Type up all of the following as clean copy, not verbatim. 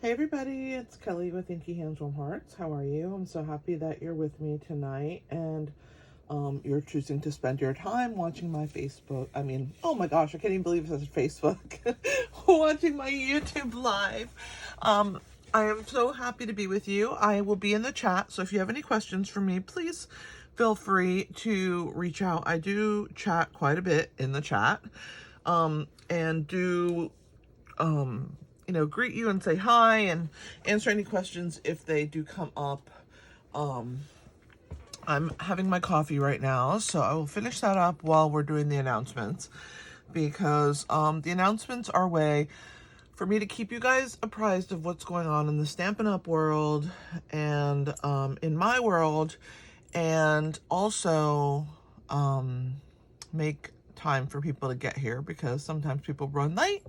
Hey everybody, it's Kelly with Inky Hands Warm Hearts. How are you? I'm so happy that you're with me tonight and you're choosing to spend your time watching my Facebook. Oh my gosh, I can't even believe it says Facebook. Watching my YouTube live. I am so happy to be with you. I will be in the chat, so if you have any questions for me, please feel free to reach out. I do chat quite a bit in the chat and do greet you and say hi and answer any questions if they do come up. I'm having my coffee right now, so I will finish that up while we're doing the announcements, because the announcements are a way for me to keep you guys apprised of what's going on in the Stampin' Up! World and in my world, and also make time for people to get here, because sometimes people run late,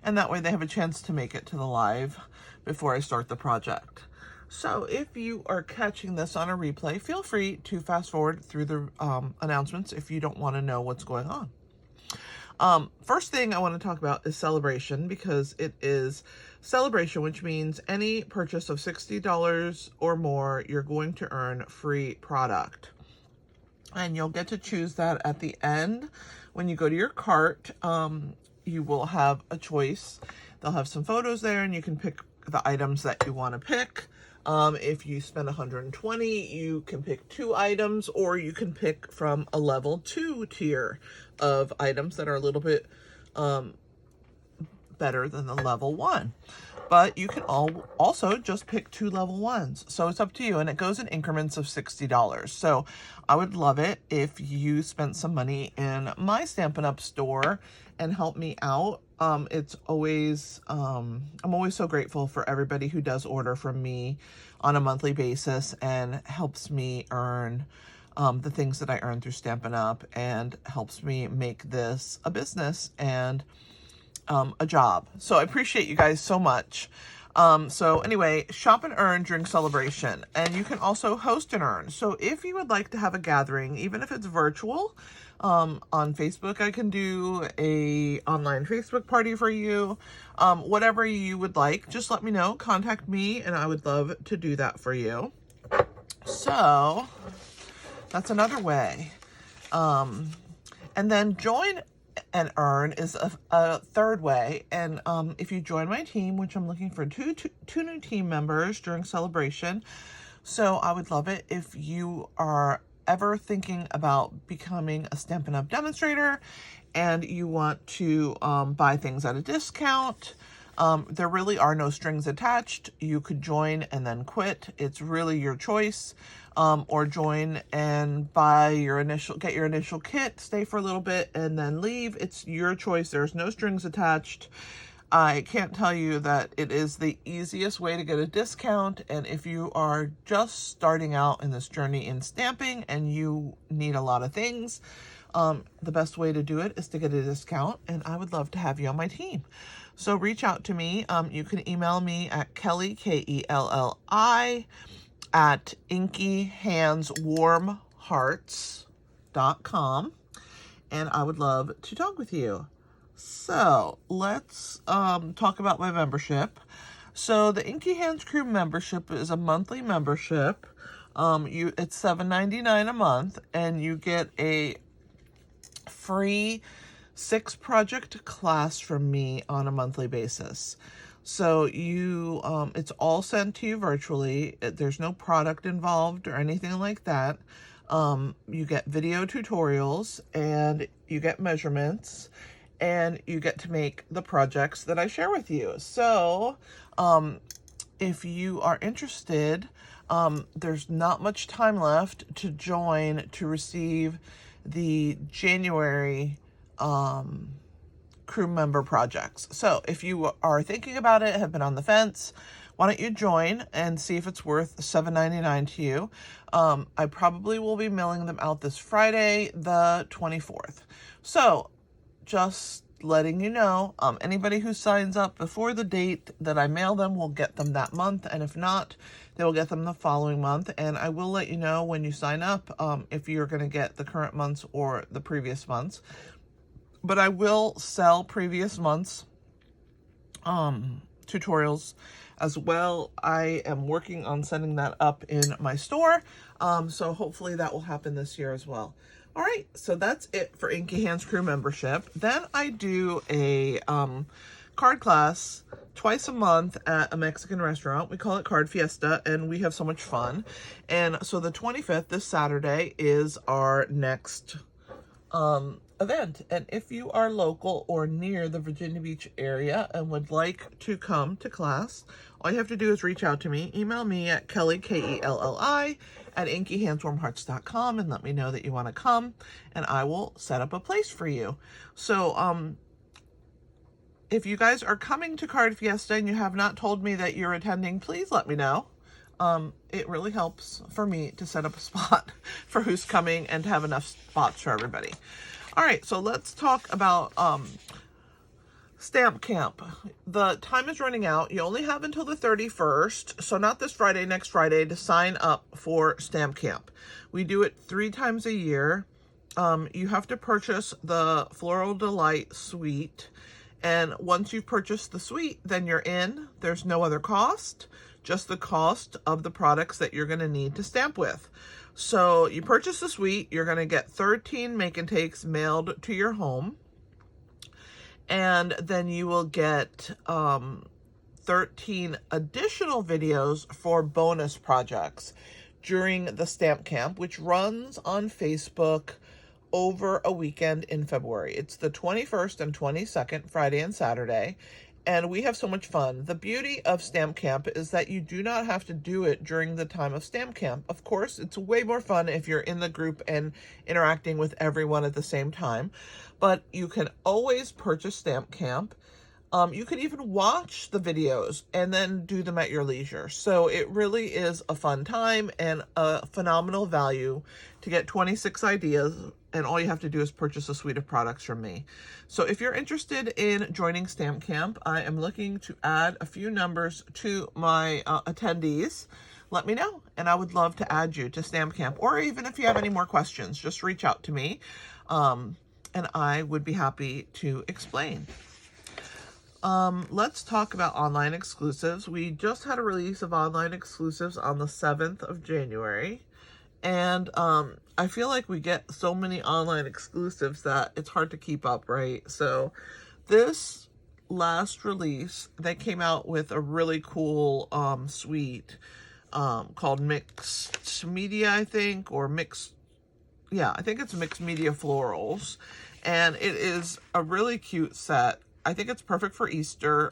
and that way they have a chance to make it to the live before I start the project. So if you are catching this on a replay, feel free to fast forward through the announcements if you don't want to know what's going on. First thing I want to talk about is celebration, because it is celebration, which means any purchase of $60 or more, you're going to earn free product. And you'll get to choose that at the end. When you go to your cart, you will have a choice. They'll have some photos there, and you can pick the items that you want to pick. If you spend $120, you can pick 2 items, or you can pick from a level 2 tier of items that are a little bit better than the level 1. But you can also just pick 2 level 1s. So it's up to you, and it goes in increments of $60. So I would love it if you spent some money in my Stampin' Up! Store and help me out. It's always, I'm always so grateful for everybody who does order from me on a monthly basis and helps me earn the things that I earn through Stampin' Up! And helps me make this a business and a job. So I appreciate you guys so much. So anyway, shop and earn during celebration, and you can also host and earn. So if you would like to have a gathering, even if it's virtual, on Facebook, I can do a online Facebook party for you. Whatever you would like, just let me know, contact me, and I would love to do that for you. So that's another way. And then join and earn is a third way. And if you join my team, which I'm looking for two new team members during celebration, so I would love it if you are ever thinking about becoming a Stampin' Up! Demonstrator and you want to buy things at a discount. There really are no strings attached. You could join and then quit. It's really your choice. Or join and get your initial kit, stay for a little bit, and then leave. It's your choice. There's no strings attached. I can't tell you that it is the easiest way to get a discount. And if you are just starting out in this journey in stamping and you need a lot of things, the best way to do it is to get a discount, and I would love to have you on my team. So reach out to me. You can email me at Kelly, Kelli, at inkyhandswarmhearts.com, and I would love to talk with you. So let's talk about my membership. So the Inky Hands Crew membership is a monthly membership. It's $7.99 a month, and you get a free 6 project class from me on a monthly basis. So it's all sent to you virtually. There's no product involved or anything like that. You get video tutorials, and you get measurements, and you get to make the projects that I share with you. So if you are interested, there's not much time left to join to receive the January crew member projects. So if you are thinking about it, have been on the fence, why don't you join and see if it's worth $7.99 to you. I probably will be mailing them out this Friday, the 24th. So just letting you know, anybody who signs up before the date that I mail them will get them that month, and if not, they will get them the following month. And I will let you know when you sign up if you're going to get the current months or the previous months. But I will sell previous months tutorials as well. I am working on setting that up in my store. So hopefully that will happen this year as well. All right, so that's it for Inky Hands Crew membership. Then I do a card class twice a month at a Mexican restaurant. We call it Card Fiesta, and we have so much fun. And so the 25th, this Saturday, is our next event. And if you are local or near the Virginia Beach area and would like to come to class, all you have to do is reach out to me. Email me at Kelly, Kelli, at inkyhandswarmhearts.com and let me know that you want to come, and I will set up a place for you. So, if you guys are coming to Card Fiesta and you have not told me that you're attending, please let me know. It really helps for me to set up a spot for who's coming and to have enough spots for everybody. All right, so let's talk about Stamp Camp. The time is running out. You only have until the 31st, so not this Friday, next Friday, to sign up for Stamp Camp. We do it 3 times a year. You have to purchase the Floral Delight suite, and once you've purchased the suite, then you're in. There's no other cost, just the cost of the products that you're going to need to stamp with. So you purchase the suite, you're going to get 13 make and takes mailed to your home. And then you will get 13 additional videos for bonus projects during the Stamp Camp, which runs on Facebook over a weekend in February. It's the 21st and 22nd, Friday and Saturday, and we have so much fun. The beauty of Stamp Camp is that you do not have to do it during the time of Stamp Camp. Of course, it's way more fun if you're in the group and interacting with everyone at the same time, but you can always purchase Stamp Camp. You can even watch the videos and then do them at your leisure. So it really is a fun time and a phenomenal value to get 26 ideas, and all you have to do is purchase a suite of products from me. So if you're interested in joining Stamp Camp, I am looking to add a few numbers to my attendees. Let me know, and I would love to add you to Stamp Camp. Or even if you have any more questions, just reach out to me, and I would be happy to explain. Let's talk about online exclusives. We just had a release of online exclusives on the 7th of January. And I feel like we get so many online exclusives that it's hard to keep up, right? So this last release, they came out with a really cool suite called Mixed Media, I think, or Mixed, yeah, I think it's Mixed Media Florals. And it is a really cute set. I think it's perfect for Easter.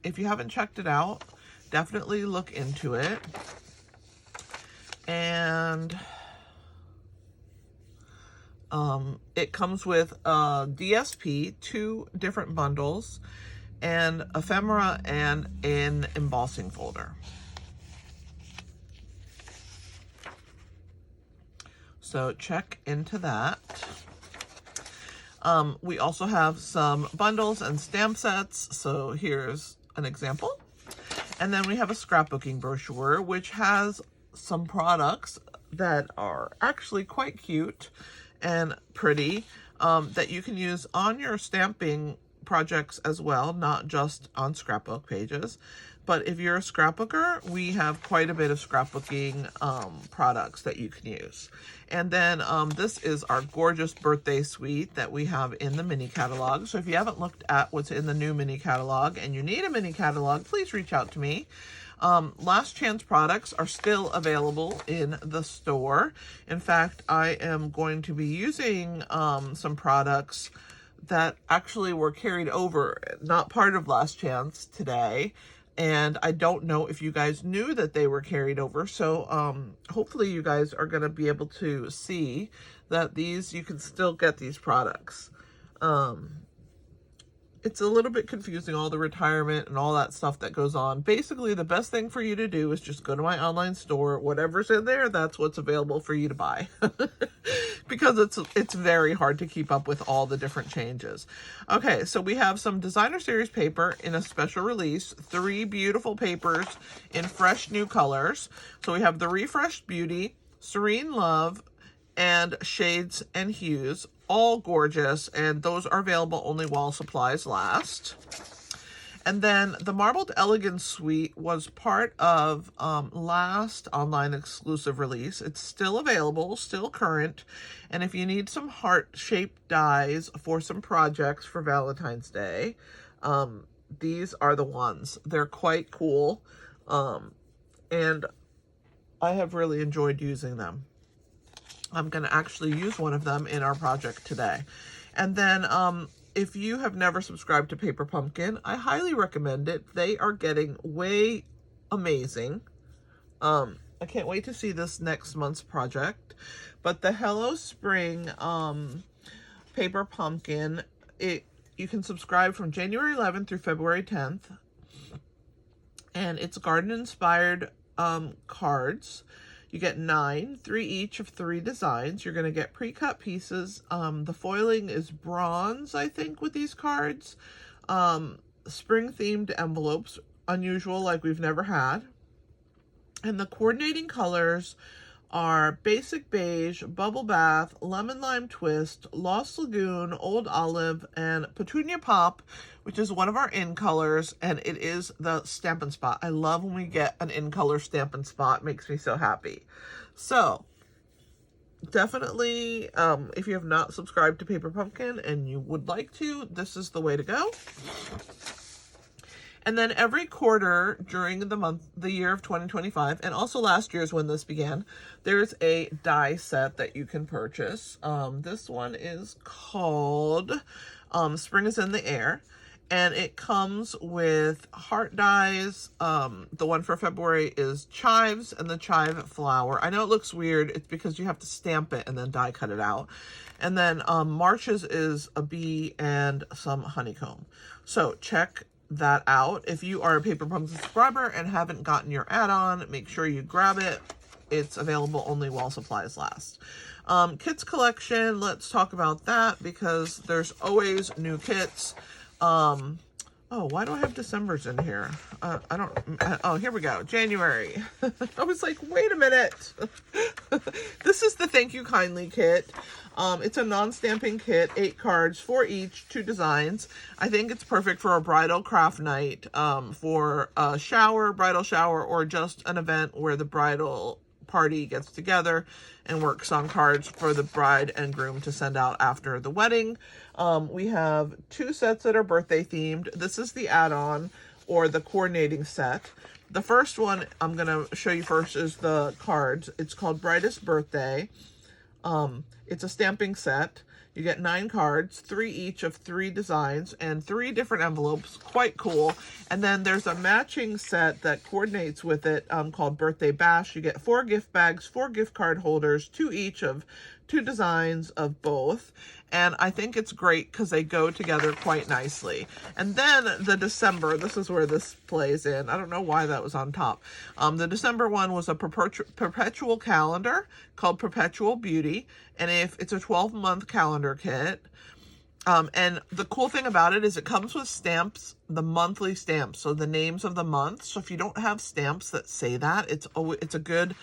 If you haven't checked it out, definitely look into it. And it comes with a DSP, 2 different bundles, and ephemera, and an embossing folder. So check into that. We also have some bundles and stamp sets. So here's an example. And then we have a scrapbooking brochure, which has some products that are actually quite cute and pretty, that you can use on your stamping projects as well, not just on scrapbook pages. But if you're a scrapbooker, we have quite a bit of scrapbooking products that you can use. And then this is our gorgeous birthday suite that we have in the mini catalog. So if you haven't looked at what's in the new mini catalog and you need a mini catalog, please reach out to me. Last chance products are still available in the store. In fact, I am going to be using some products that actually were carried over, not part of last chance today. And I don't know if you guys knew that they were carried over. So hopefully you guys are going to be able to see that you can still get these products. It's a little bit confusing, all the retirement and all that stuff that goes on. Basically, the best thing for you to do is just go to my online store. Whatever's in there, that's what's available for you to buy. Because it's very hard to keep up with all the different changes. Okay, so we have some designer series paper in a special release. 3 beautiful papers in fresh new colors. So we have the Refreshed Beauty, Serene Love, and Shades and Hues. All gorgeous, and those are available only while supplies last. And then the Marbled Elegance Suite was part of last online exclusive release. It's still available, still current. And if you need some heart-shaped dies for some projects for Valentine's Day, these are the ones. They're quite cool. And I have really enjoyed using them. I'm going to actually use one of them in our project today. And then if you have never subscribed to Paper Pumpkin, I highly recommend it. They are getting way amazing. I can't wait to see this next month's project. But the Hello Spring Paper Pumpkin, you can subscribe from January 11th through February 10th. And it's garden-inspired cards. You get 9, 3 each of 3 designs. You're going to get pre-cut pieces. The foiling is bronze, I think, with these cards. Spring-themed envelopes, unusual, like we've never had. And the coordinating colors are Basic Beige, Bubble Bath, Lemon Lime Twist, Lost Lagoon, Old Olive, and Petunia Pop, which is one of our in colors, and it is the Stampin' Spot. I love when we get an in color Stampin' Spot. It makes me so happy. So, definitely, if you have not subscribed to Paper Pumpkin and you would like to, this is the way to go. And then every quarter during the year of 2025, and also last year's when this began, there's a die set that you can purchase. This one is called Spring is in the Air, and it comes with heart dies. The one for February is chives and the chive flower. I know it looks weird. It's because you have to stamp it and then die cut it out. And then March's is a bee and some honeycomb. So check that out. If you are a Paper Pumpkin subscriber and haven't gotten your add-on, make sure you grab it. It's available only while supplies last. Kits collection, let's talk about that because there's always new kits. Oh, why do I have December's in here? Oh, here we go. January. I was like, wait a minute. This is the Thank You Kindly kit. It's a non-stamping kit, 8 cards, 4 each, 2 designs. I think it's perfect for a bridal craft night, for a bridal shower, or just an event where the bridal party gets together and works on cards for the bride and groom to send out after the wedding. We have 2 sets that are birthday themed. This is the add-on or the coordinating set. The first one I'm going to show you first is the cards. It's called Brightest Birthday. It's a stamping set. You get 9 cards, 3 each of 3 designs, and 3 different envelopes. Quite cool. And then there's a matching set that coordinates with it called Birthday Bash. You get 4 gift bags, 4 gift card holders, 2 each of 2 designs of both. And I think it's great because they go together quite nicely. And then the December, this is where this plays in. I don't know why that was on top. The December one was a perpetual calendar called Perpetual Beauty. And if it's a 12-month calendar kit. And the cool thing about it is it comes with stamps, the monthly stamps. So the names of the months. So if you don't have stamps that say that, it's a good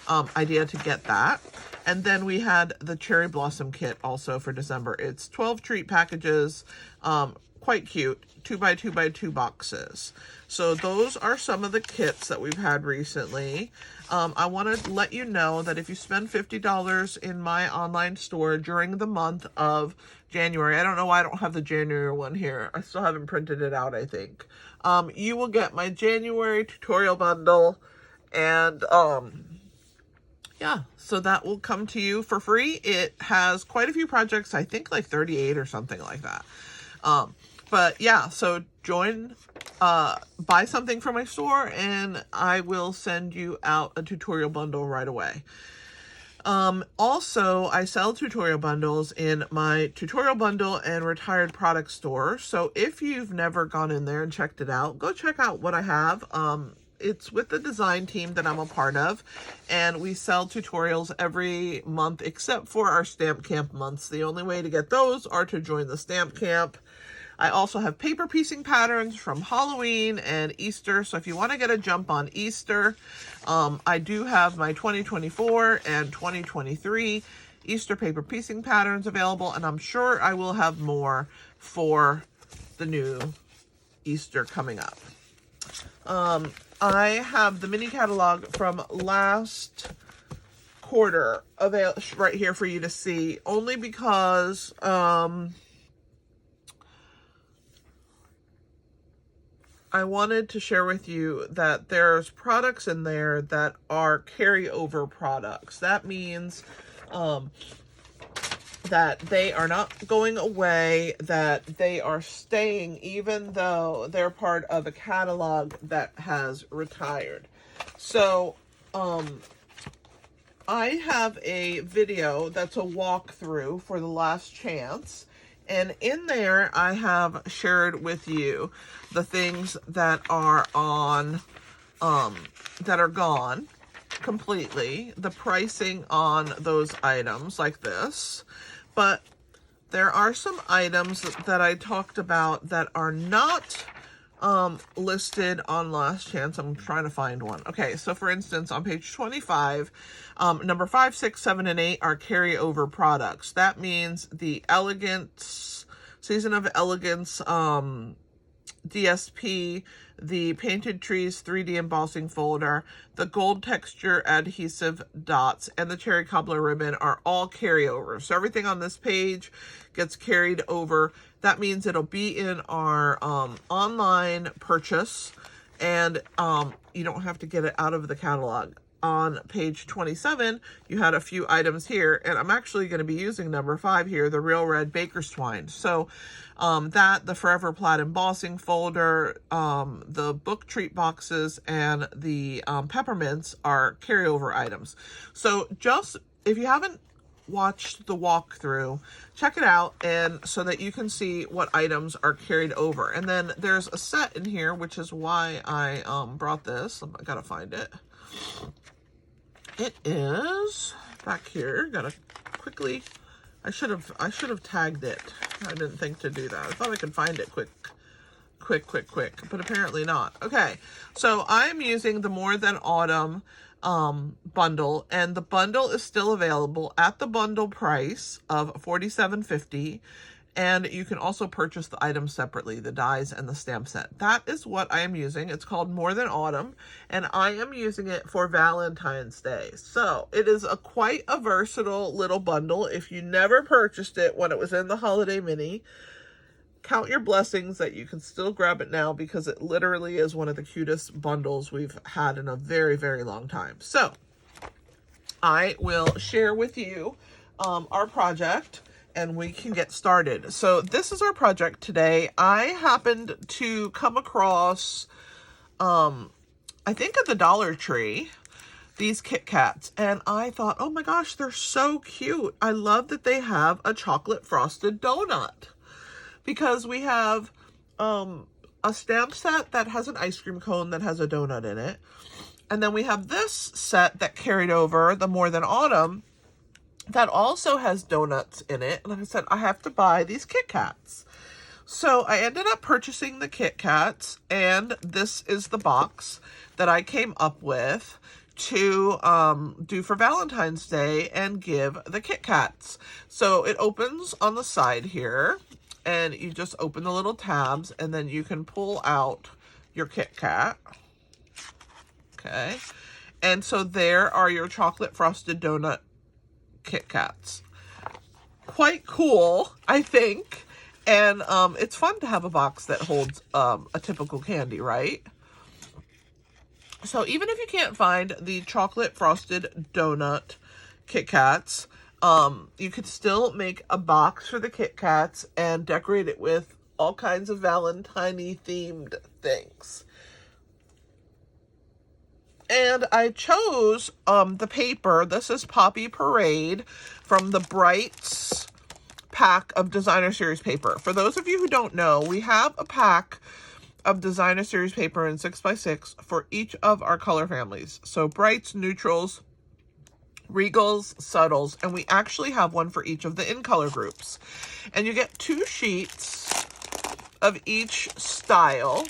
idea to get that. And then we had the Cherry Blossom kit also for December. It's 12 treat packages, quite cute, 2x2x2 boxes. So those are some of the kits that we've had recently. I want to let you know that if you spend $50 in my online store during the month of January, I don't know why I don't have the January one here. I still haven't printed it out, I think. You will get my January tutorial bundle, and yeah, so that will come to you for free. It has quite a few projects, I think like 38 or something like that. But yeah, so buy something from my store and I will send you out a tutorial bundle right away. Also, I sell tutorial bundles in my tutorial bundle and retired product store. So if you've never gone in there and checked it out, go check out what I have. It's with the design team that I'm a part of, and we sell tutorials every month except for our Stamp Camp months. The only way to get those are to join the Stamp Camp. I also have paper piecing patterns from Halloween and Easter, so if you want to get a jump on Easter, I do have my 2024 and 2023 Easter paper piecing patterns available, and I'm sure I will have more for the new Easter coming up. I have the mini catalog from last quarter available right here for you to see, only because I wanted to share with you that there's products in there that are carryover products. That means that they are not going away, that they are staying even though they're part of a catalog that has retired. So, I have a video that's a walkthrough for the last chance. And in there, I have shared with you the things that are on, that are gone completely, the pricing on those items like this. But there are some items that I talked about that are not listed on last chance. I'm trying to find one. Okay, so for instance, on page 25, number 5, 6, 7, and 8 are carryover products. That means the Elegance, Season of Elegance DSP, the Painted Trees 3D embossing folder, the gold texture adhesive dots, and the cherry cobbler ribbon are all carryovers. So everything on this page gets carried over. That means it'll be in our online purchase, and you don't have to get it out of the catalog. On page 27, you had a few items here, and I'm actually going to be using number 5 here, the Real Red Baker's Twine. So the Forever Plaid embossing folder, the book treat boxes, and the peppermints are carryover items. So just, if you haven't watched the walkthrough, check it out, and so that you can see what items are carried over. And then there's a set in here, which is why I brought this. I gotta find it. It is back here. Gotta quickly, I should have tagged it. I didn't think to do that. I thought I could find it quick, but apparently not. Okay, so I'm using the More Than Autumn bundle, and the bundle is still available at the bundle price of $47.50. And you can also purchase the items separately, the dies and the stamp set. That is what I am using. It's called More Than Autumn, and I am using it for Valentine's Day. So it is quite a versatile little bundle. If you never purchased it when it was in the holiday mini, count your blessings that you can still grab it now, because it literally is one of the cutest bundles we've had in a very, very long time. So I will share with you our project, and we can get started. So this is our project today. I happened to come across, I think at the Dollar Tree, these Kit Kats, and I thought, oh my gosh, they're so cute. I love that they have a chocolate frosted donut, because we have a stamp set that has an ice cream cone that has a donut in it. And then we have this set that carried over, the More Than Autumn, that also has donuts in it. And like I said, I have to buy these Kit Kats. So I ended up purchasing the Kit Kats, and this is the box that I came up with to do for Valentine's Day and give the Kit Kats. So it opens on the side here, and you just open the little tabs, and then you can pull out your Kit Kat. Okay. And so there are your chocolate frosted donut Kit Kats. Quite cool, I think. And it's fun to have a box that holds a typical candy, right? So even if you can't find the chocolate frosted donut Kit Kats, you could still make a box for the Kit Kats and decorate it with all kinds of Valentine-y themed things. And I chose the paper. This is Poppy Parade from the Brights pack of Designer Series paper. For those of you who don't know, we have a pack of Designer Series paper in 6x6 for each of our color families. So Brights, Neutrals, Regals, Subtles, and we actually have one for each of the in color groups. And you get 2 sheets of each style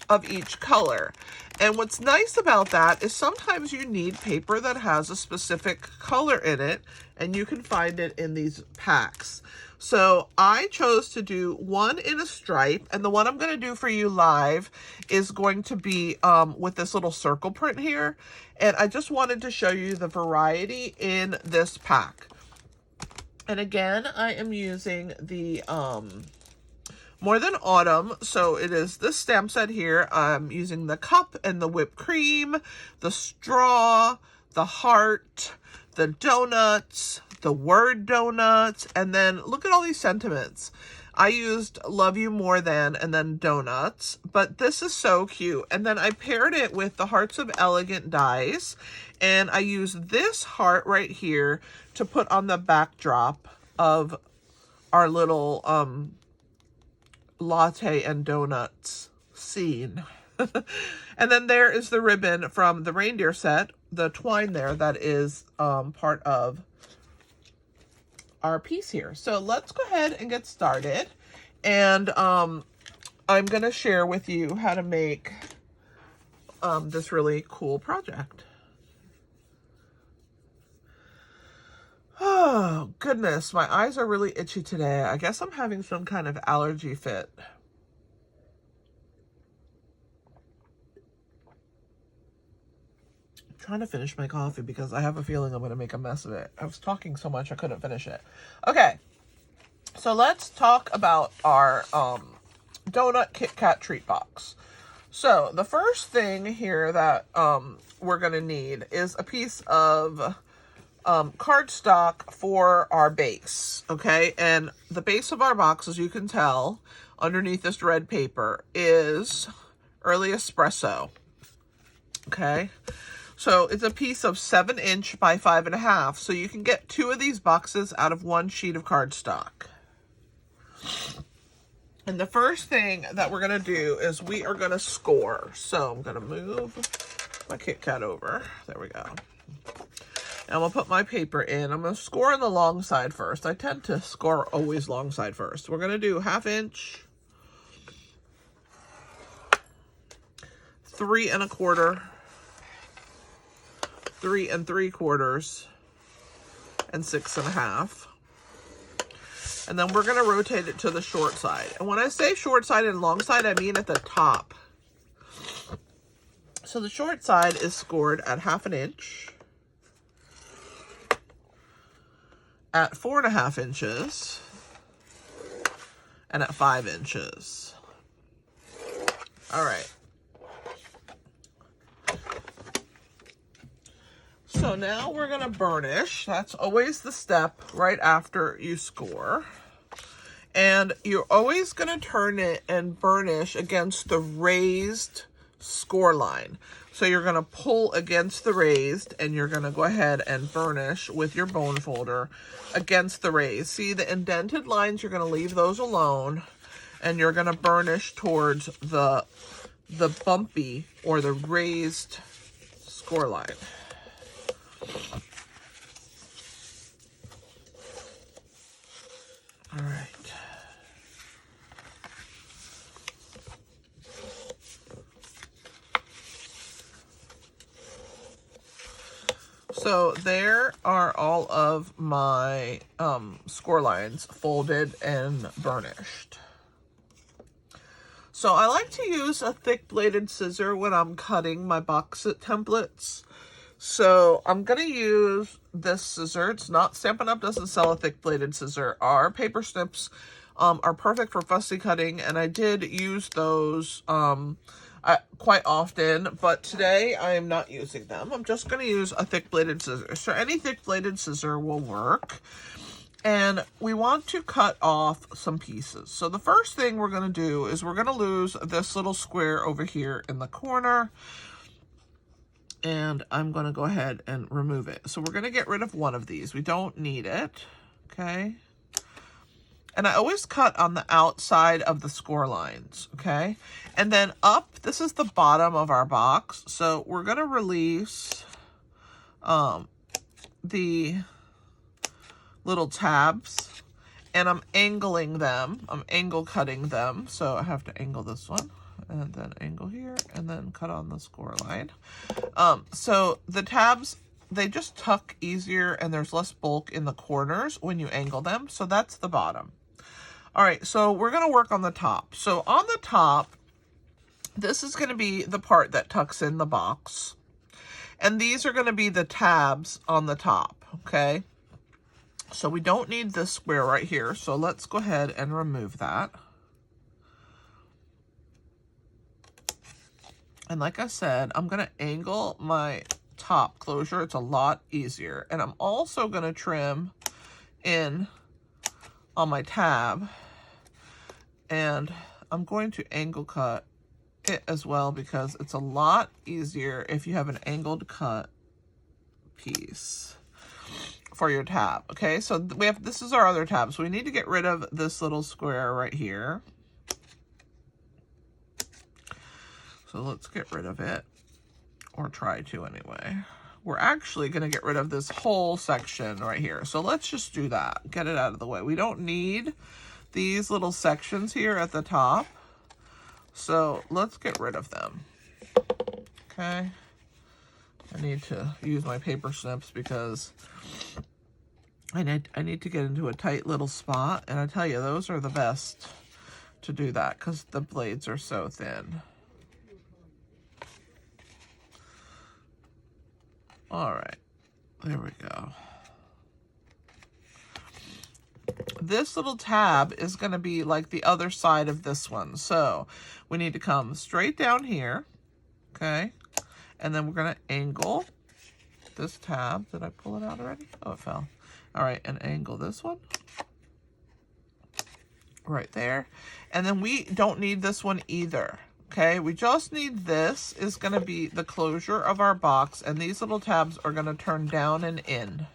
of each color. And what's nice about that is sometimes you need paper that has a specific color in it, and you can find it in these packs. So I chose to do one in a stripe, and the one I'm going to do for you live is going to be with this little circle print here. And I just wanted to show you the variety in this pack. And again, I am using the More Than Autumn. So it is this stamp set here. I'm using the cup and the whipped cream, the straw, the heart, the donuts, the word donuts, and then look at all these sentiments. I used love you more than and then donuts, but this is so cute. And then I paired it with the Hearts of Elegant dies, and I used this heart right here to put on the backdrop of our little latte and donuts scene. And then there is the ribbon from the reindeer set, the twine there that is part of our piece here. So let's go ahead and get started. And I'm going to share with you how to make this really cool project. Oh, goodness. My eyes are really itchy today. I guess I'm having some kind of allergy fit. Trying to finish my coffee because I have a feeling I'm going to make a mess of it. I was talking so much I couldn't finish it. Okay, so let's talk about our donut Kit Kat treat box. So the first thing here that we're going to need is a piece of cardstock for our base. Okay, and the base of our box, as you can tell underneath this red paper, is Early Espresso. Okay, so it's a piece of 7" by 5.5. So you can get 2 of these boxes out of 1 sheet of cardstock. And the first thing that we're going to do is we are going to score. So I'm going to move my Kit Kat over. There we go. And we'll put my paper in. I'm going to score on the long side first. I tend to score always long side first. We're going to do 1/2 inch, 3 1/4, 3 3/4, and 6 1/2. And then we're going to rotate it to the short side. And when I say short side and long side, I mean at the top. So the short side is scored at 1/2 inch, at 4 1/2 inches, and at 5 inches. All right. So now we're going to burnish. That's always the step right after you score. And you're always going to turn it and burnish against the raised score line. So you're going to pull against the raised, and you're going to go ahead and burnish with your bone folder against the raised. See the indented lines, you're going to leave those alone, and you're going to burnish towards the bumpy or the raised score line. All right. So there are all of my score lines folded and burnished. So I like to use a thick bladed scissor when I'm cutting my box set templates. So I'm going to use this scissor. It's not, Stampin' Up! Doesn't sell a thick bladed scissor. Our paper snips are perfect for fussy cutting, and I did use those quite often, but today I am not using them. I'm just going to use a thick bladed scissor. So any thick bladed scissor will work. And we want to cut off some pieces. So the first thing we're going to do is we're going to lose this little square over here in the corner. And I'm going to go ahead and remove it. So we're going to get rid of one of these. We don't need it. Okay. And I always cut on the outside of the score lines. Okay. And then up, this is the bottom of our box. So we're going to release the little tabs. And I'm angling them. I'm angle cutting them. So I have to angle this one. And then angle here, and then cut on the score line. So the tabs they just tuck easier and there's less bulk in the corners when you angle them. So that's the bottom. All right, so we're gonna work on the top. So on the top, this is gonna be the part that tucks in the box. And these are gonna be the tabs on the top, okay? So we don't need this square right here. So let's go ahead and remove that. And like I said, I'm gonna angle my top closure. It's a lot easier. And I'm also gonna trim in on my tab. And I'm going to angle cut it as well because it's a lot easier if you have an angled cut piece for your tab. Okay, so this is our other tab. So we need to get rid of this little square right here. So let's get rid of it, or try to anyway. We're actually going to get rid of this whole section right here. So let's just do that. Get it out of the way. We don't need these little sections here at the top. So let's get rid of them. Okay. I need to use my paper snips because I need to get into a tight little spot. And I tell you, those are the best to do that because the blades are so thin. All right, there we go. This little tab is going to be like the other side of this one. So we need to come straight down here, okay? And then we're going to angle this tab. Did I pull it out already? Oh, it fell. All right, and angle this one right there. And then we don't need this one either. Okay, we just need this is going to be the closure of our box, and these little tabs are going to turn down and in.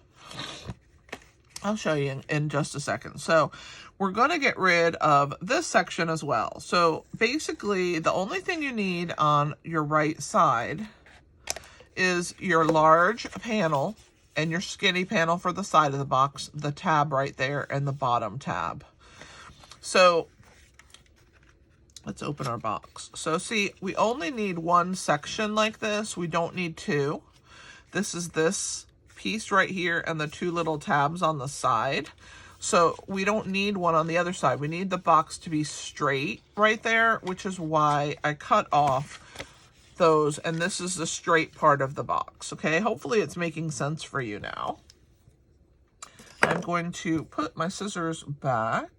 I'll show you in just a second. So we're going to get rid of this section as well. So basically, the only thing you need on your right side is your large panel and your skinny panel for the side of the box, the tab right there, and the bottom tab. So let's open our box. So see, we only need one section like this. We don't need two. This is this piece right here and the two little tabs on the side. So we don't need one on the other side. We need the box to be straight right there, which is why I cut off those. And this is the straight part of the box. Okay, hopefully it's making sense for you now. I'm going to put my scissors back.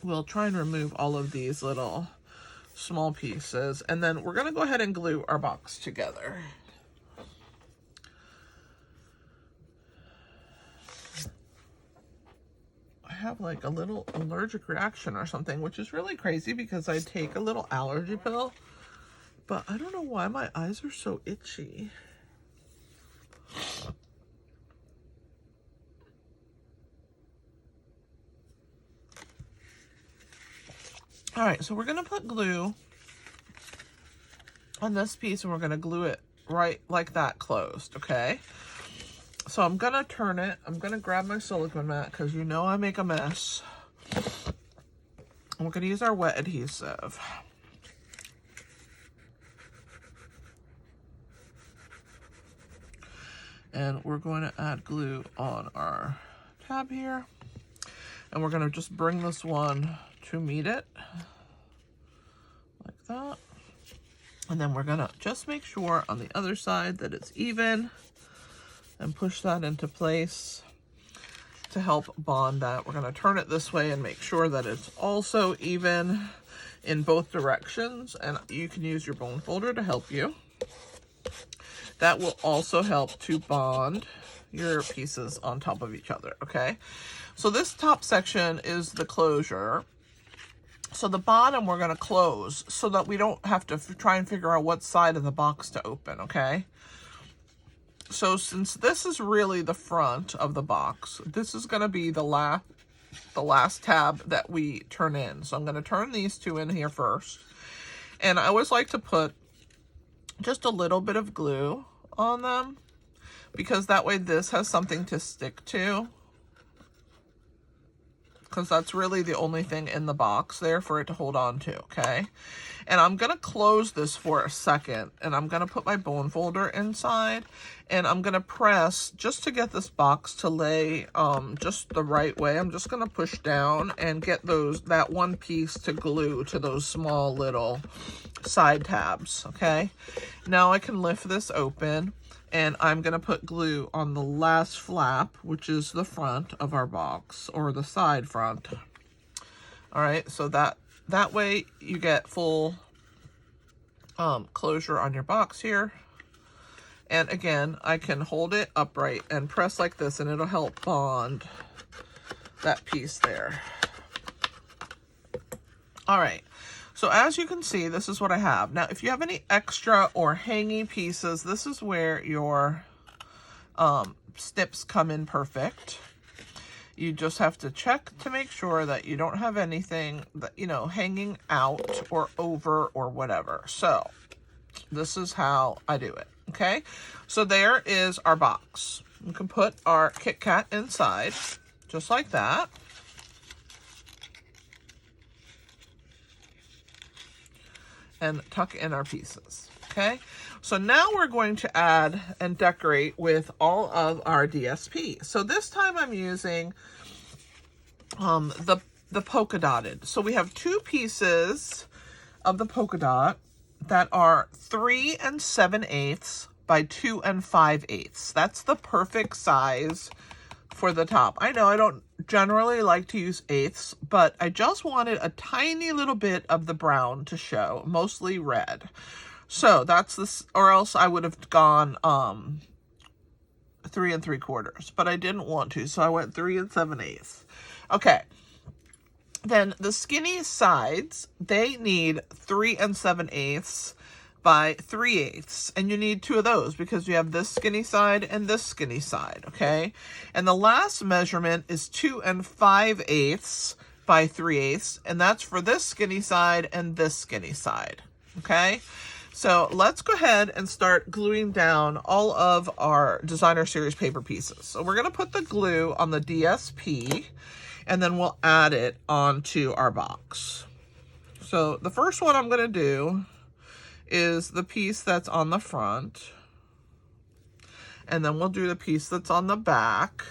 We'll try and remove all of these little small pieces, and then we're going to go ahead and glue our box together. I have like a little allergic reaction or something, which is really crazy because I take a little allergy pill, but I don't know why my eyes are so itchy. All right, so we're going to put glue on this piece and we're going to glue it right like that closed, okay? So I'm going to turn it. I'm going to grab my silicone mat because you know I make a mess. And we're going to use our wet adhesive. And we're going to add glue on our tab here. And we're going to just bring this one to meet it like that, and then we're gonna just make sure on the other side that it's even and push that into place to help bond that. We're gonna turn it this way and make sure that it's also even in both directions, and you can use your bone folder to help you. That will also help to bond your pieces on top of each other, okay? So this top section is the closure. So the bottom we're going to close so that we don't have to try and figure out what side of the box to open, okay? So since this is really the front of the box, this is going to be the last tab that we turn in. So I'm going to turn these two in here first. And I always like to put just a little bit of glue on them because that way this has something to stick to. because that's really the only thing in the box there for it to hold on to, okay? And I'm going to close this for a second, and I'm going to put my bone folder inside, and I'm going to press just to get this box to lay just the right way. I'm just going to push down and get that one piece to glue to those small little side tabs, okay? Now I can lift this open, and I'm going to put glue on the last flap, which is the front of our box, or the side front. All right, so that way you get full closure on your box here. And again, I can hold it upright and press like this, and it'll help bond that piece there. All right, so as you can see, this is what I have. Now, if you have any extra or hangy pieces, this is where your snips come in perfect. You just have to check to make sure that you don't have anything that, you know, hanging out or over or whatever. So this is how I do it. Okay, so there is our box. We can put our Kit Kat inside just like that. And tuck in our pieces. Okay, so now we're going to add and decorate with all of our DSP. So this time I'm using the polka dotted. So we have 2 pieces of the polka dot that are 3 7/8 by 2 5/8. That's the perfect size for the top. I know I don't generally like to use eighths, but I just wanted a tiny little bit of the brown to show, mostly red. So that's this, or else I would have gone 3 3/4, but I didn't want to, so I went 3 7/8. Okay. Then the skinny sides, they need 3 7/8 by 3/8, and you need 2 of those because you have this skinny side and this skinny side, okay? And the last measurement is 2 5/8 by 3/8, and that's for this skinny side and this skinny side, okay? So let's go ahead and start gluing down all of our Designer Series paper pieces. So we're gonna put the glue on the DSP, and then we'll add it onto our box. So the first one I'm gonna do is the piece that's on the front, and then we'll do the piece that's on the back,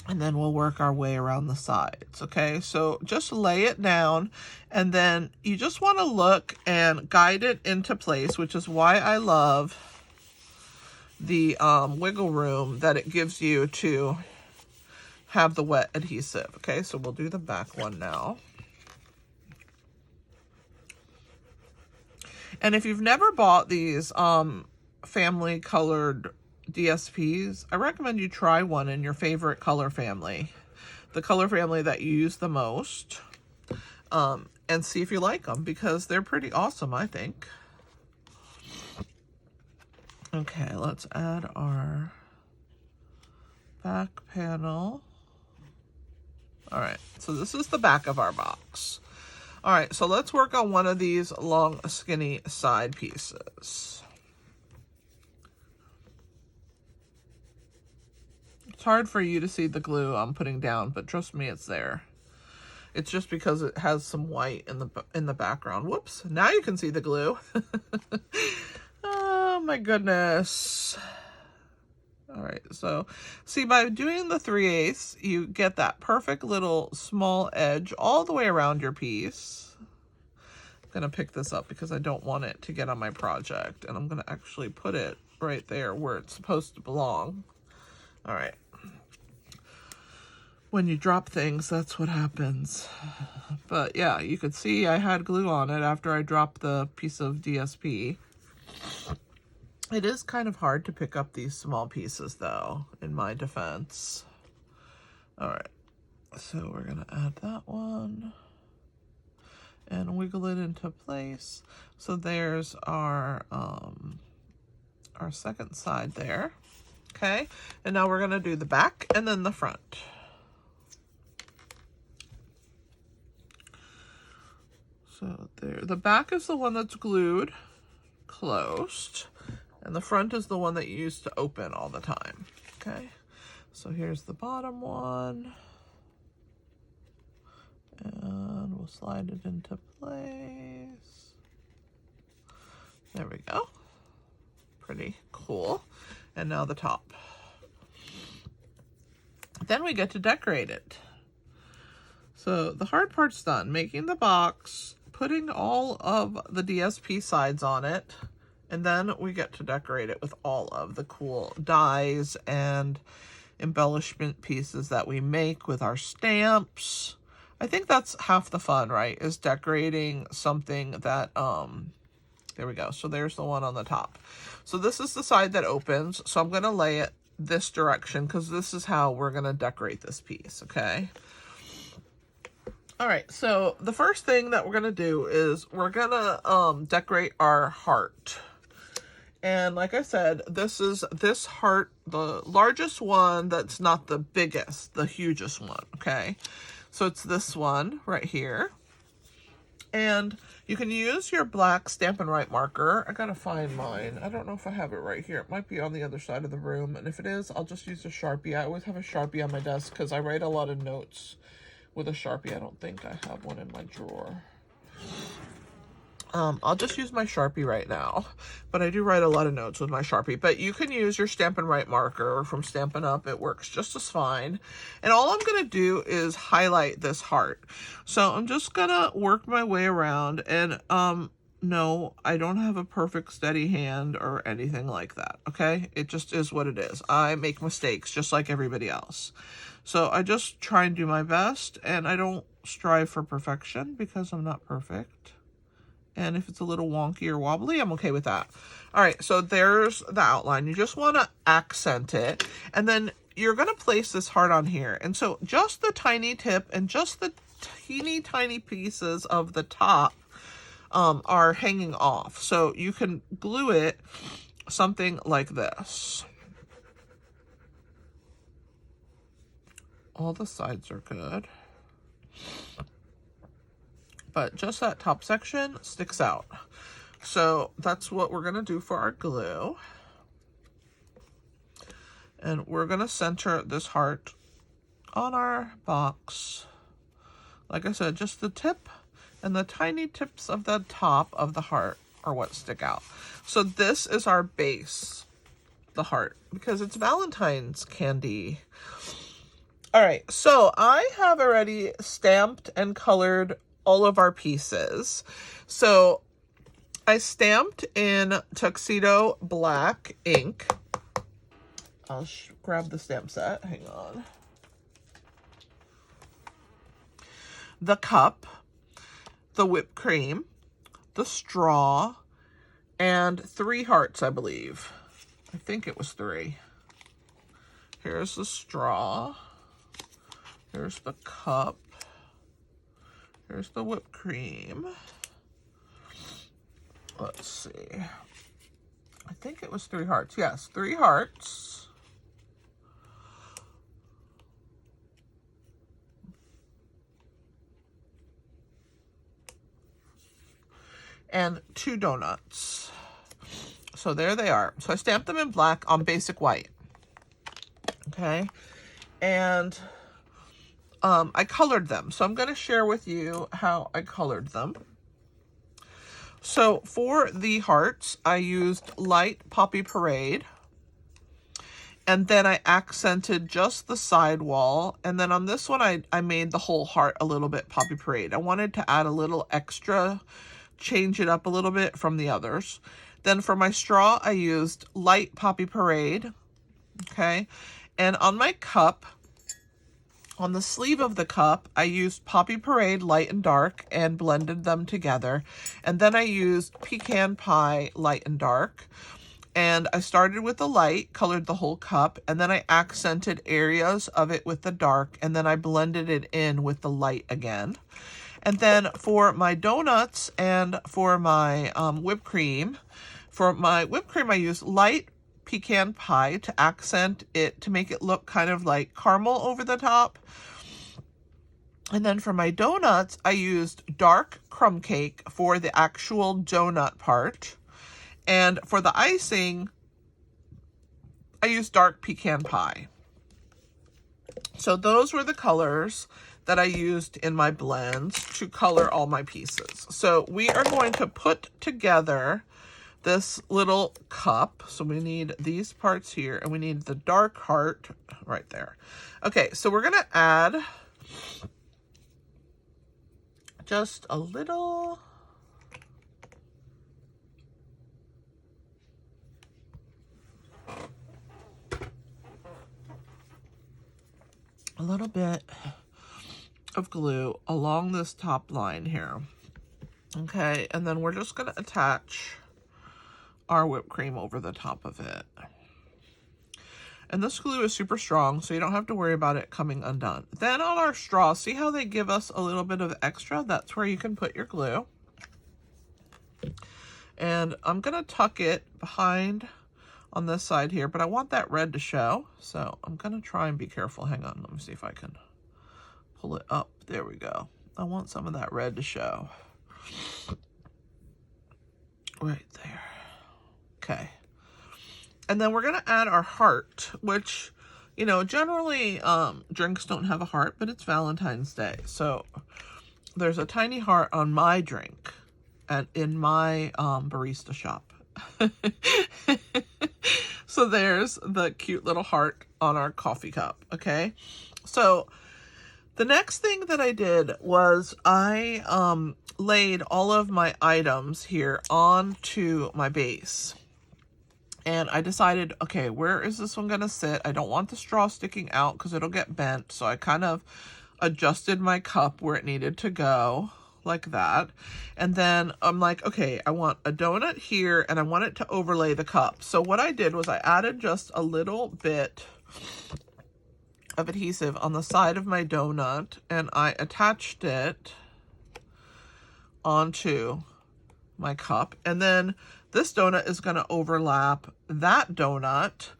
and then we'll work our way around the sides, okay? So just lay it down, and then you just want to look and guide it into place, which is why I love the wiggle room that it gives you to have the wet adhesive, okay? So we'll do the back one now. And if you've never bought these family colored DSPs, I recommend you try one in your favorite color family, the color family that you use the most, and see if you like them, because they're pretty awesome, I think. Okay, let's add our back panel. All right, so this is the back of our box. All right, so let's work on one of these long, skinny side pieces. It's hard for you to see the glue I'm putting down, but trust me, it's there. It's just because it has some white in the background. Whoops, now you can see the glue. Oh my goodness. All right, so see, by doing the 3/8, you get that perfect little small edge all the way around your piece. I'm gonna pick this up because I don't want it to get on my project, and I'm gonna actually put it right there where it's supposed to belong. All right. When you drop things, that's what happens. But yeah, you could see I had glue on it after I dropped the piece of DSP. It is kind of hard to pick up these small pieces, though, in my defense. All right, so we're gonna add that one and wiggle it into place. So there's our second side there, okay? And now we're gonna do the back and then the front. So there, the back is the one that's glued closed, and the front is the one that you use to open all the time, okay? So here's the bottom one. And we'll slide it into place. There we go. Pretty cool. And now the top. Then we get to decorate it. So the hard part's done. Making the box, putting all of the DSP sides on it, and then we get to decorate it with all of the cool dies and embellishment pieces that we make with our stamps. I think that's half the fun, right? Is decorating something that, there we go. So there's the one on the top. So this is the side that opens. So I'm going to lay it this direction because this is how we're going to decorate this piece, okay? All right, so the first thing that we're going to do is we're going to decorate our heart. And like I said, this is this heart, the largest one that's not the biggest, the hugest one, okay? So it's this one right here. And you can use your black Stampin' Up marker. I gotta find mine. I don't know if I have it right here. It might be on the other side of the room. And if it is, I'll just use a Sharpie. I always have a Sharpie on my desk because I write a lot of notes with a Sharpie. I don't think I have one in my drawer. I'll just use my Sharpie right now, but I do write a lot of notes with my Sharpie. But you can use your Stampin' Up marker from Stampin' Up. It works just as fine. And all I'm going to do is highlight this heart. So I'm just going to work my way around. And no, I don't have a perfect steady hand or anything like that, okay? It just is what it is. I make mistakes just like everybody else. So I just try and do my best, and I don't strive for perfection because I'm not perfect. And if it's a little wonky or wobbly, I'm okay with that. All right, so there's the outline. You just want to accent it. And then you're going to place this heart on here. And so just the tiny tip and just the teeny tiny pieces of the top are hanging off. So you can glue it something like this. All the sides are good. But just that top section sticks out. So that's what we're going to do for our glue. And we're going to center this heart on our box. Like I said, just the tip and the tiny tips of the top of the heart are what stick out. So this is our base, the heart, because it's Valentine's candy. All right, so I have already stamped and colored all of our pieces. So I stamped in Tuxedo Black ink. I'll grab the stamp set. Hang on. The cup, the whipped cream, the straw, and 3 hearts, I believe. I think it was 3. Here's the straw. Here's the cup. Here's the whipped cream. Let's see. I think it was 3 hearts. Yes, 3 hearts. And 2 donuts. So there they are. So I stamped them in black on basic white. Okay. And I colored them. So I'm going to share with you how I colored them. So for the hearts, I used light Poppy Parade. And then I accented just the side wall. And then on this one, I made the whole heart a little bit Poppy Parade. I wanted to add a little extra, change it up a little bit from the others. Then for my straw, I used light Poppy Parade. Okay. And on my cup, on the sleeve of the cup, I used Poppy Parade light and dark and blended them together. And then I used Pecan Pie light and dark. And I started with the light, colored the whole cup, and then I accented areas of it with the dark, and then I blended it in with the light again. And then for my donuts and for my whipped cream, I used light Pecan Pie to accent it, to make it look kind of like caramel over the top. And then for my donuts, I used dark crumb cake for the actual donut part. And for the icing, I used dark pecan pie. So those were the colors that I used in my blends to color all my pieces. So we are going to put together this little cup. So we need these parts here, and we need the dark heart right there. Okay, so we're gonna add just a little bit of glue along this top line here. Okay, and then we're just gonna attach our whipped cream over the top of it. And this glue is super strong, so you don't have to worry about it coming undone. Then on our straw, see how they give us a little bit of extra? That's where you can put your glue. And I'm gonna tuck it behind on this side here, but I want that red to show. So I'm gonna try and be careful. Hang on, let me see if I can pull it up. There we go. I want some of that red to show. Right there. Okay. And then we're gonna add our heart, which, you know, generally drinks don't have a heart, but it's Valentine's Day. So there's a tiny heart on my drink and in my barista shop. So there's the cute little heart on our coffee cup, okay? So the next thing that I did was I laid all of my items here onto my base. And I decided, okay, where is this one gonna sit? I don't want the straw sticking out because it'll get bent. So I kind of adjusted my cup where it needed to go, like that. And then I'm like, okay, I want a donut here and I want it to overlay the cup. So what I did was I added just a little bit of adhesive on the side of my donut and I attached it onto my cup. And then this donut is going to overlap that donut.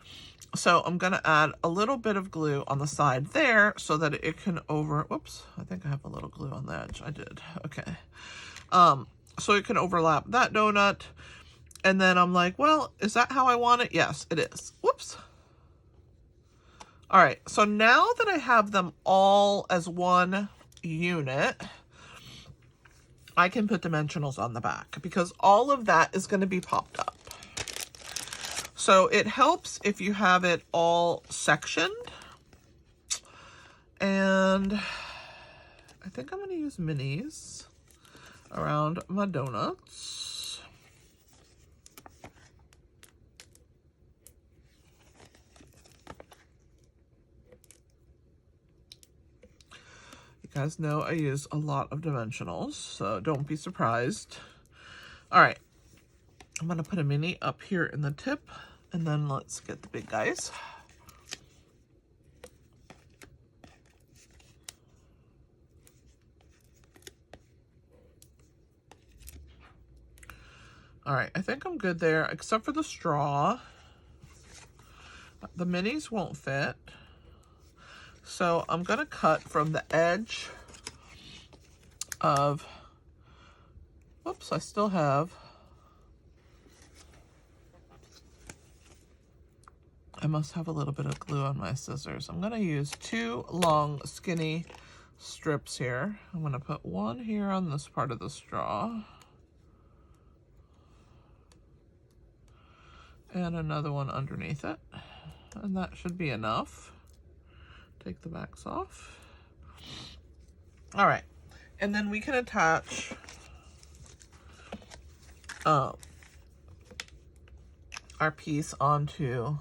So I'm going to add a little bit of glue on the side there so that it can whoops, I think I have a little glue on the edge. I did. Okay. So it can overlap that donut. And then I'm like, well, is that how I want it? Yes, it is. Whoops. All right. So now that I have them all as one unit, I can put dimensionals on the back because all of that is going to be popped up. So it helps if you have it all sectioned. And I think I'm going to use minis around my donuts. You guys know I use a lot of dimensionals, so don't be surprised. All right, I'm gonna put a mini up here in the tip, and then let's get the big guys. All right, I think I'm good there, except for the straw. The minis won't fit. So I'm gonna cut from the edge of, whoops, I still have, I must have a little bit of glue on my scissors. I'm gonna use 2 long skinny strips here. I'm gonna put one here on this part of the straw. And another one underneath it. And that should be enough. Take the backs off. All right, and then we can attach our piece onto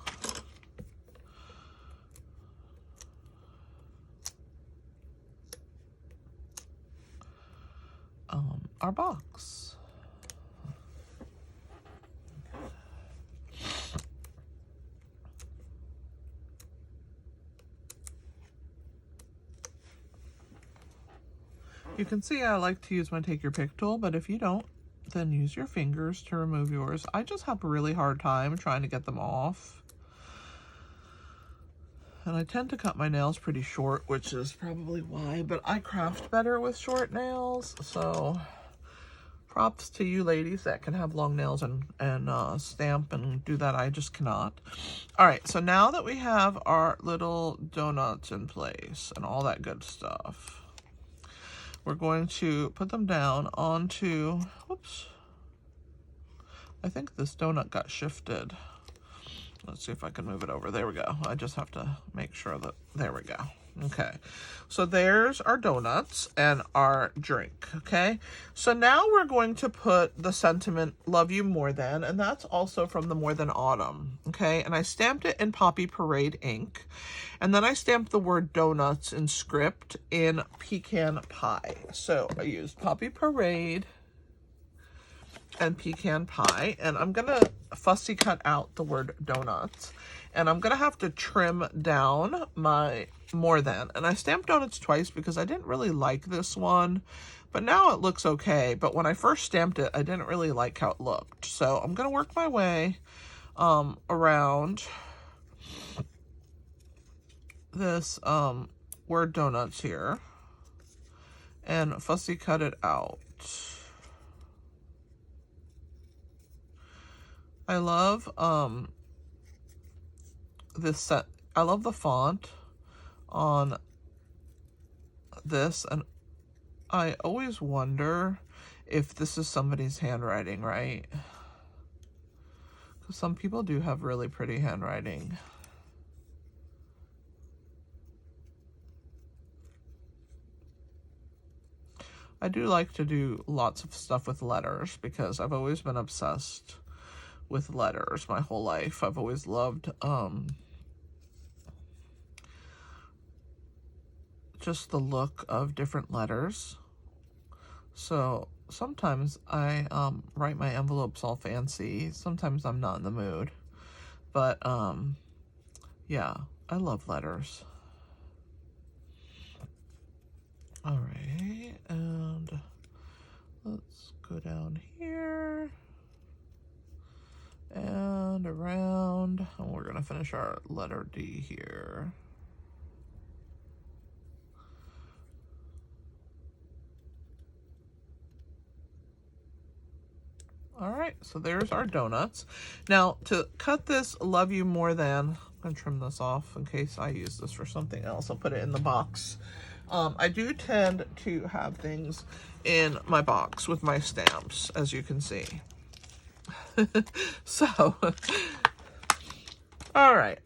our box. You can see I like to use my take your pick tool, but if you don't, then use your fingers to remove yours. I just have a really hard time trying to get them off. And I tend to cut my nails pretty short, which is probably why, but I craft better with short nails. So Props to you ladies that can have long nails and stamp and do that. I just cannot. All right, so now that we have our little donuts in place and all that good stuff, we're going to put them down onto, whoops, I think this donut got shifted. Let's see if I can move it over. There we go. I just have to make sure that, there we go. Okay, so there's our donuts and our drink, okay? So now we're going to put the sentiment, love you more than, and that's also from the More Than Autumn, okay? And I stamped it in Poppy Parade ink, and then I stamped the word donuts in script in Pecan Pie. So I used Poppy Parade and Pecan Pie, and I'm gonna fussy cut out the word donuts, and I'm gonna have to trim down my More Than. And I stamped donuts twice because I didn't really like this one, but now it looks okay. But when I first stamped it, I didn't really like how it looked. So I'm gonna work my way around this word donuts here and fussy cut it out. I love this set. I love the font on this, and I always wonder if this is somebody's handwriting, right? Because some people do have really pretty handwriting. I do like to do lots of stuff with letters because I've always been obsessed with letters my whole life. I've always loved just the look of different letters. So sometimes I write my envelopes all fancy. Sometimes I'm not in the mood. But yeah, I love letters. All right, and let's go down here and around, and we're gonna finish our letter D here. All right, so there's our donuts. Now to cut this love you more than, I'm gonna trim this off in case I use this for something else. I'll put it in the box. I do tend to have things in my box with my stamps, as you can see. So, all right.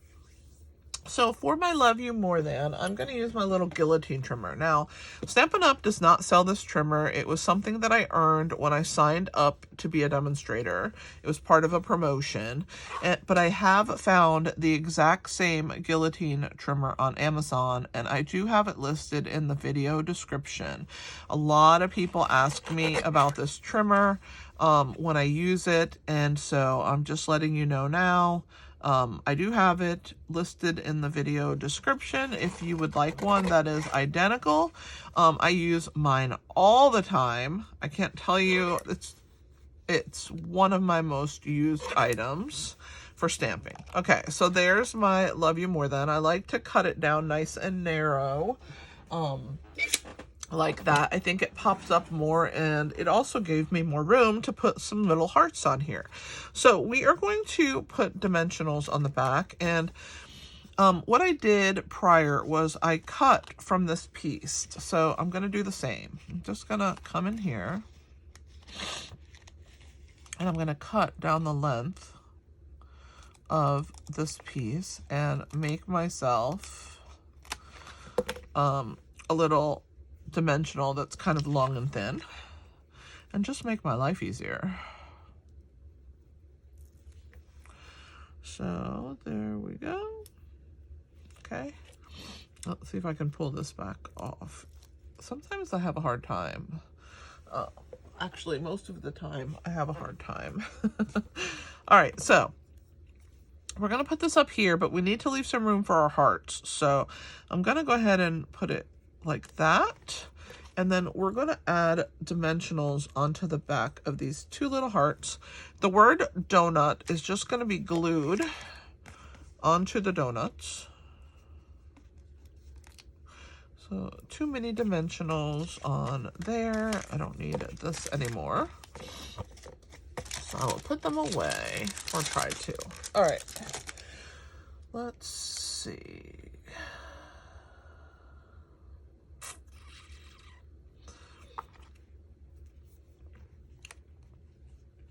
So for my love you more than, I'm going to use my little guillotine trimmer. Now, Stampin' Up! Does not sell this trimmer. It was something that I earned when I signed up to be a demonstrator. It was part of a promotion. But I have found the exact same guillotine trimmer on Amazon, and I do have it listed in the video description. A lot of people ask me about this trimmer when I use it, and so I'm just letting you know now. I do have it listed in the video description if you would like one that is identical. I use mine all the time. I can't tell you, it's one of my most used items for stamping. Okay, so there's my love you more than. I like to cut it down nice and narrow. Like that. I think it pops up more, and it also gave me more room to put some little hearts on here. So we are going to put dimensionals on the back, and what I did prior was I cut from this piece. So I'm going to do the same. I'm just going to come in here, and I'm going to cut down the length of this piece and make myself a little dimensional that's kind of long and thin, and just make my life easier. So there we go. Okay, let's see if I can pull this back off. Sometimes I have a hard time. Actually, most of the time I have a hard time. All right, so we're gonna put this up here, but we need to leave some room for our hearts. So I'm gonna go ahead and put it like that, and then we're going to add dimensionals onto the back of these two little hearts. The word donut is just going to be glued onto the donuts. So 2 mini dimensionals on there. I don't need this anymore. So I will put them away, or try to. All right. Let's see.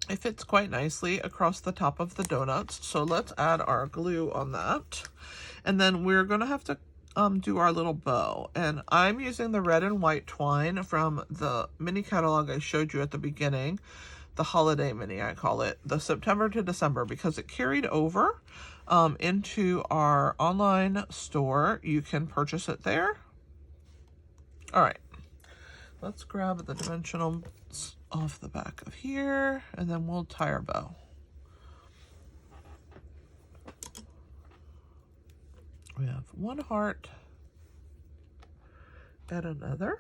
It fits quite nicely across the top of the donuts. So let's add our glue on that. And then we're going to have to do our little bow. And I'm using the red and white twine from the mini catalog I showed you at the beginning. The holiday mini, I call it. The September to December, because it carried over into our online store. You can purchase it there. All right. Let's grab the dimensionals off the back of here, and then we'll tie our bow. We have one heart and another.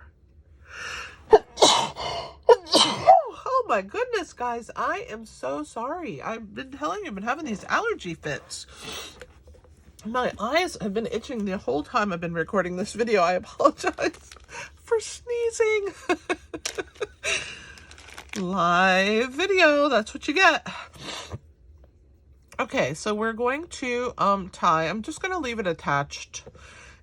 Oh my goodness, guys, I am so sorry. I've been telling you, I've been having these allergy fits. My eyes have been itching the whole time I've been recording this video. I apologize for sneezing. Live video, that's what you get. Okay, so we're going to tie. I'm just going to leave it attached,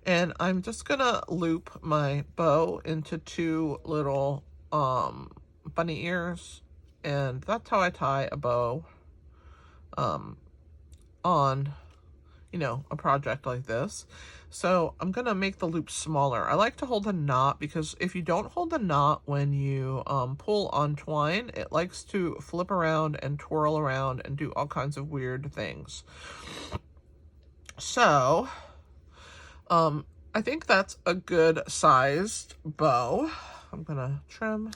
and I'm just going to loop my bow into two little bunny ears, and that's how I tie a bow on, you know, a project like this. So I'm gonna make the loop smaller. I like to hold a knot, because if you don't hold the knot when you pull on twine, it likes to flip around and twirl around and do all kinds of weird things. So I think that's a good sized bow. I'm gonna trim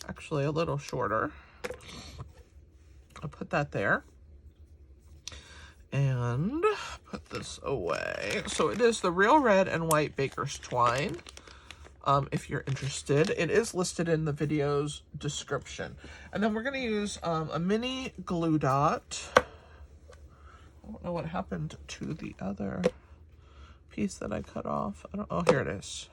actually a little shorter. I'll put that there and put this away. So it is the real red and white baker's twine. If you're interested, it is listed in the video's description. And then we're going to use a mini glue dot. I don't know what happened to the other piece that I cut off. Oh, here it is.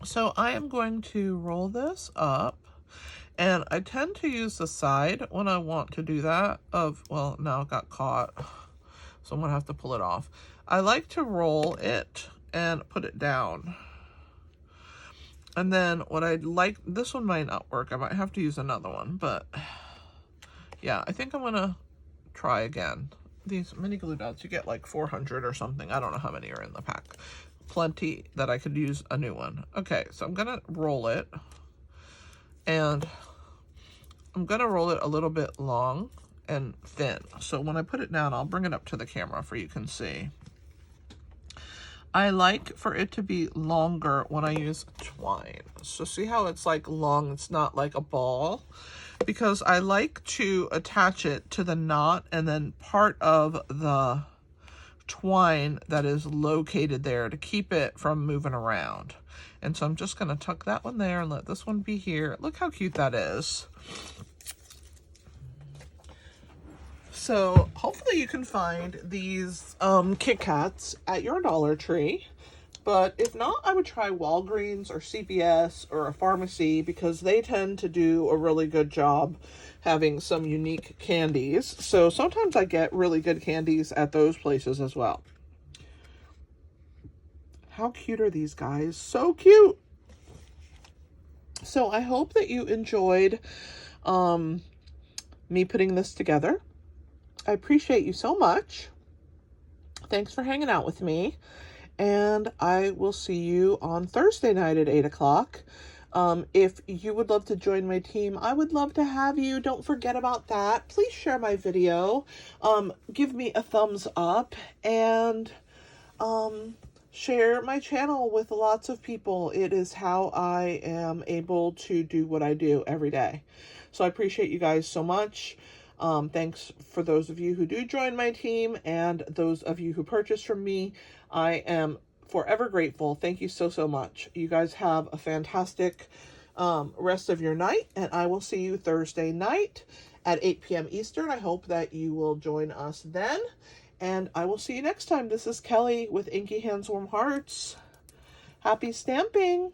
So I am going to roll this up, and I tend to use the side when I want to do that well, now it got caught, so I'm gonna have to pull it off. I like to roll it and put it down. And then what I'd like, this one might not work. I might have to use another one, but yeah, I think I'm gonna try again. These mini glue dots, you get like 400 or something. I don't know how many are in the pack. Plenty that I could use a new one. Okay, so I'm gonna roll it, and I'm gonna roll it a little bit long and thin. So when I put it down, I'll bring it up to the camera for you can see. I like for it to be longer when I use twine. So see how it's like long, it's not like a ball? Because I like to attach it to the knot, and then part of the twine that is located there to keep it from moving around. And so I'm just going to tuck that one there and let this one be here. Look how cute that is. So hopefully you can find these Kit Kats at your Dollar Tree. But if not, I would try Walgreens or CVS or a pharmacy, because they tend to do a really good job having some unique candies. So sometimes I get really good candies at those places as well. How cute are these guys? So cute. So I hope that you enjoyed me putting this together. I appreciate you so much. Thanks for hanging out with me. And I will see you on Thursday night at 8 o'clock. If you would love to join my team, I would love to have you. Don't forget about that. Please share my video. Give me a thumbs up, and share my channel with lots of people. It is how I am able to do what I do every day. So I appreciate you guys so much. Thanks for those of you who do join my team, and those of you who purchase from me. I am forever grateful. Thank you so, so much. You guys have a fantastic rest of your night, and I will see you Thursday night at 8 p.m. Eastern. I hope that you will join us then, and I will see you next time. This is Kelly with Inky Hands Warm Hearts. Happy stamping!